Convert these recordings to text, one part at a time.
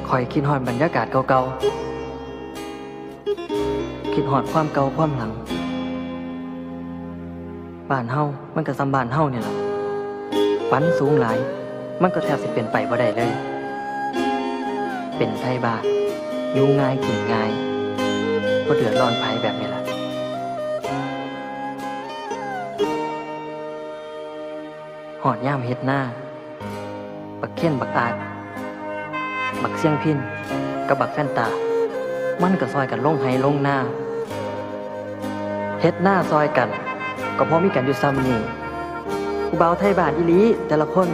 คอยคิดฮอดบรรยากาศเก่าๆคิดฮอดความเก่าความหลังบ้านเฮามันก็ซ้ำบ้านเฮานี่ล่ะฝันสูงหลายมันก็แทบสิเป็นไปบ่ได้เลยเป็นไทบ้านอยู่ง่ายกินง่ายบ่เดือดร้อนไผแบบนี้ล่ะหอดย่ามเฮ็ดหน้าบักเค้นบักอาดบักเสี่ยงพินกับบักแฟนตามันก็ซอยกันลงไห้ลงหน้าเฮ็ดหน้าซอยกันก็เพราะมีกันอยู่ซ้ำนี่ผู้บ่าวไทยบ้านอีหลีแต่ละคน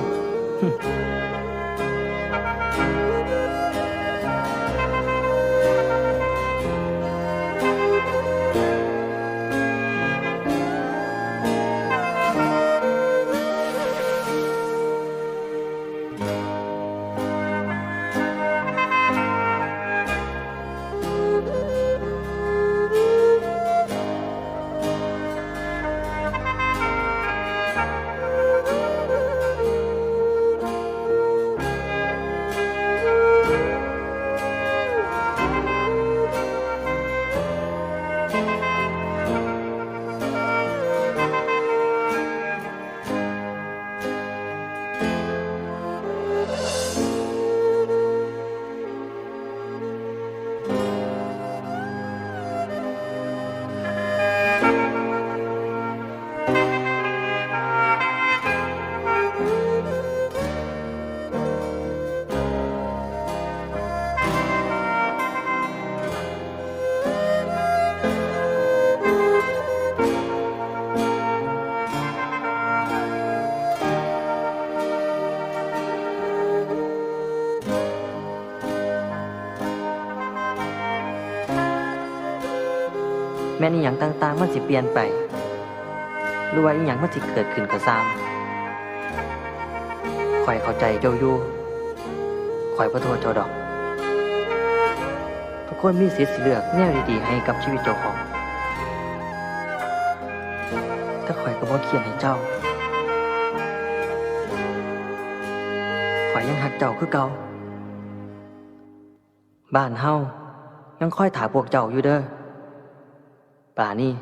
แม่นอีหยังต่างๆมันสิเปลี่ยนไปหรือว่าอีหยังมันสิเกิดขึ้นก็ตามข้อยเข้าใจเจ้าอยู่ข้อยบ่โทษเจ้าดอกทุกคนมีสิทธิ์สิเลือกแนวดีๆให้กับชีวิตเจ้าของแต่ข้อยก็บ่เขียนให้เจ้าข้อยยังฮักเจ้าคือเก่าบ้านเฮายังคอยถาพวกเจ้าอยู่เด้อป่านี่